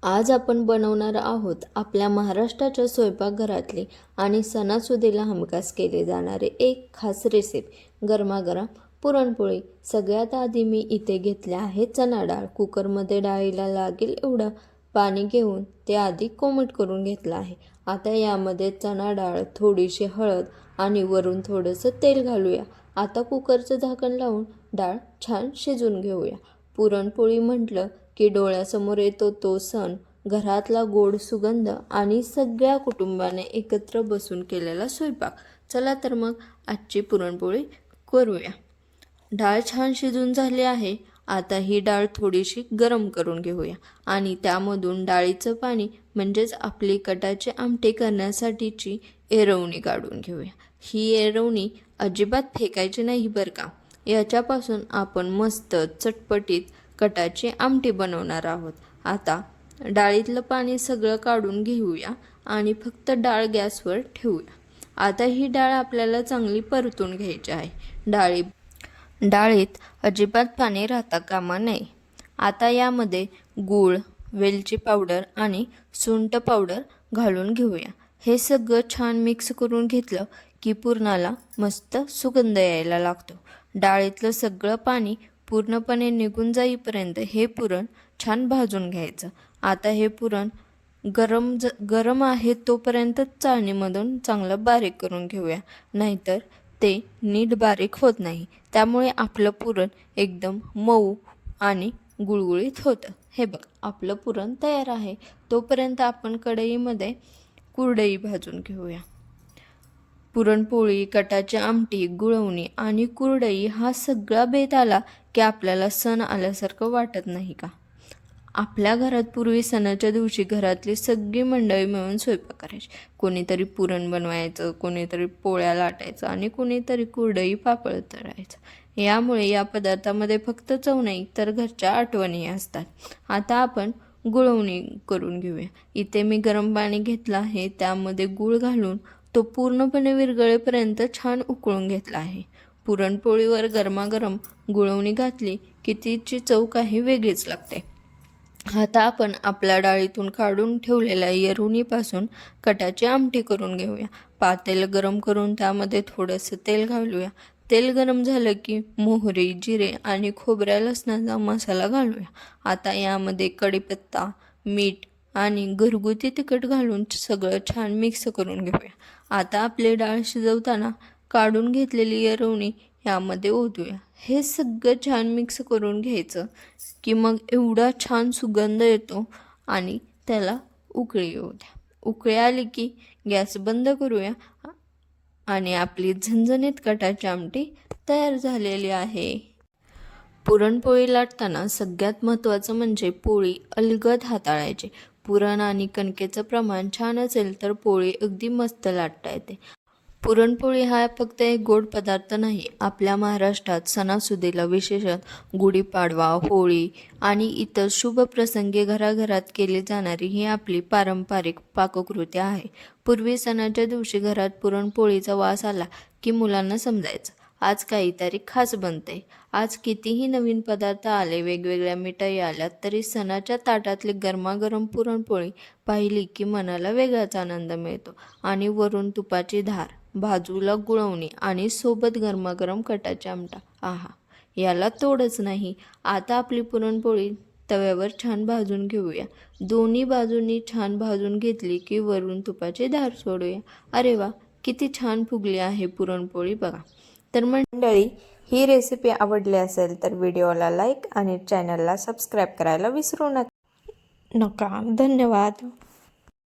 आज आपण बनवणार आहोत आपल्या महाराष्ट्राच्या स्वयंपाकघरातली आणि सणासुदीला हमखास केले जाणारे एक खास रेसिपी गरमागरम पुरणपोळी। सगळ्यात आधी मी इथे घेतले आहे चणा डाळ। कुकरमध्ये डाळीला लागेल एवढं पाणी घेऊन ते आधी कोमट करून घेतलं आहे। आता यामध्ये चणा डाळ, थोडीशी हळद आणि वरून थोडंसं तेल घालूया। आता कुकरचं झाकण लावून डाळ छान शिजवून घेऊया। पुरणपोळी म्हटलं की डोळ्यासमोर येतो तो सण, घरातला गोड सुगंध आणि सगळ्या कुटुंबाने एकत्र बसून केलेला स्वयंपाक। चला तर मग आजची पुरणपोळी करूया। डाळ छान शिजून झाली आहे। आता ही डाळ थोडीशी गरम करून घेऊया आणि त्यामधून डाळीचं पाणी म्हणजेच आपली कटाची आमटी करण्यासाठीची एरवणी काढून घेऊया। ही एरवणी अजिबात फेकायची नाही बरं का। याच्यापासून आपण मस्त चटपटीत कटाची आमटी बनवणार आहोत। आता डाळीतलं पाणी सगळं काढून घेऊया आणि फक्त डाळ गॅसवर ठेवूया। आता ही डाळ आपल्याला चांगली परतून घ्यायची आहे। डाळीत अजिबात पाणी राहता कामा नये। आता यामध्ये गूळ, वेलची पावडर आणि सुंठ पावडर घालून घेऊया। हे सगळं छान मिक्स करून घेतलं की पुरणाला मस्त सुगंध यायला लागतो। डाळीतलं सगळं पाणी पूर्णपणे निघून जाईपर्यंत हे पुरण छान भाजून घ्यायचं। आता हे पुरण गरम आहे तोपर्यंत चाळणीमधून चांगलं बारीक करून घेऊया, नाहीतर ते नीट बारीक होत नाही। त्यामुळे आपलं पुरण एकदम मऊ आणि गुळगुळीत होतं। हे बघ, आपलं पुरण तयार आहे। तोपर्यंत आपण कढईमध्ये कुरडई भाजून घेऊया। पुरणपोळी, कटाची आमटी, गुळवणी आणि कुरडई हा सगळा बेत आला की आपल्याला सण आल्यासारखं वाटत नाही का? आपल्या घरात पूर्वी सणाच्या दिवशी घरातली सगळी मंडळी मिळून स्वयंपाक करायची। कोणीतरी पुरण बनवायचं, कोणीतरी पोळ्या लाटायचं आणि कोणीतरी कुरडई पापड तळायचं। यामुळे या पदार्थामध्ये फक्त चव नाही तर घरच्या आठवणी असतात। आता आपण गुळवणी करून घेऊया। इथे मी गरम पाणी घेतलं आहे, त्यामध्ये गूळ घालून तो पूर्णपणे विरघळेपर्यंत छान उकळून घेतला आहे। पुरणपोळीवर गरमागरम गुळवणी घातली की तिची चव काही वेगळीच लागते। आता आपण आपल्या डाळीतून काढून ठेवलेल्या एरवणीपासून कटाची आमटी करून घेऊया। पातेलं गरम करून त्यामध्ये थोडंसं तेल घालूया। तेल गरम झालं की मोहरी, जिरे आणि खोबऱ्या लसणाचा मसाला घालूया। आता यामध्ये कढीपत्ता, मीठ आणि घरगुती तिखट घालून सगळं छान मिक्स करून घेऊया। आता आपली डाळ शिजवताना काढून घेतलेली एरवणी यामध्ये ओतूया। हे सगळं छान मिक्स करून घ्यायचं की मग एवढा छान सुगंध येतो आणि त्याला उकळी येऊ द्या। उकळी आली की गॅस बंद करूया आणि आपली झणझणीत कटाची आमटी तयार झालेली आहे। पुरणपोळी लाटताना सगळ्यात महत्त्वाचं म्हणजे पोळी अलगद हाताळायची। पुरण आणि कणकेचं प्रमाण छान असेल तर पोळी अगदी मस्त लाटता येते। पुरणपोळी हा फक्त एक गोड पदार्थ नाही, आपल्या महाराष्ट्रात सणासुदीला विशेषतः गुढीपाडवा, होळी आणि इतर शुभ प्रसंगी घराघरात केली जाणारी ही आपली पारंपरिक पाककृती आहे। पूर्वी सणाच्या दिवशी घरात पुरणपोळीचा वास आला की मुलांना समजायचं आज काहीतरी खास बनतंय। आज कितीही नवीन पदार्थ आले, वेगवेगळ्या मिठाई आल्या, तरी सणाच्या ताटातली गरमागरम पुरणपोळी पाहिली की मनाला वेगळाच आनंद मिळतो। आणि वरून तुपाची धार, बाजूला गुळवणी आणि सोबत गरमागरम कटाची आमटा, आहा, याला तोडच नाही। आता आपली पुरणपोळी तव्यावर छान भाजून घेऊया। दोन्ही बाजूंनी छान भाजून घेतली की वरून तुपाची धार सोडूया। अरे वा, किती छान फुगली आहे पुरणपोळी बघा। तर मंडळी, ही रेसिपी आवडली असेल तर व्हिडिओला लाईक आणि चॅनलला सबस्क्राईब करायला विसरू नका। धन्यवाद।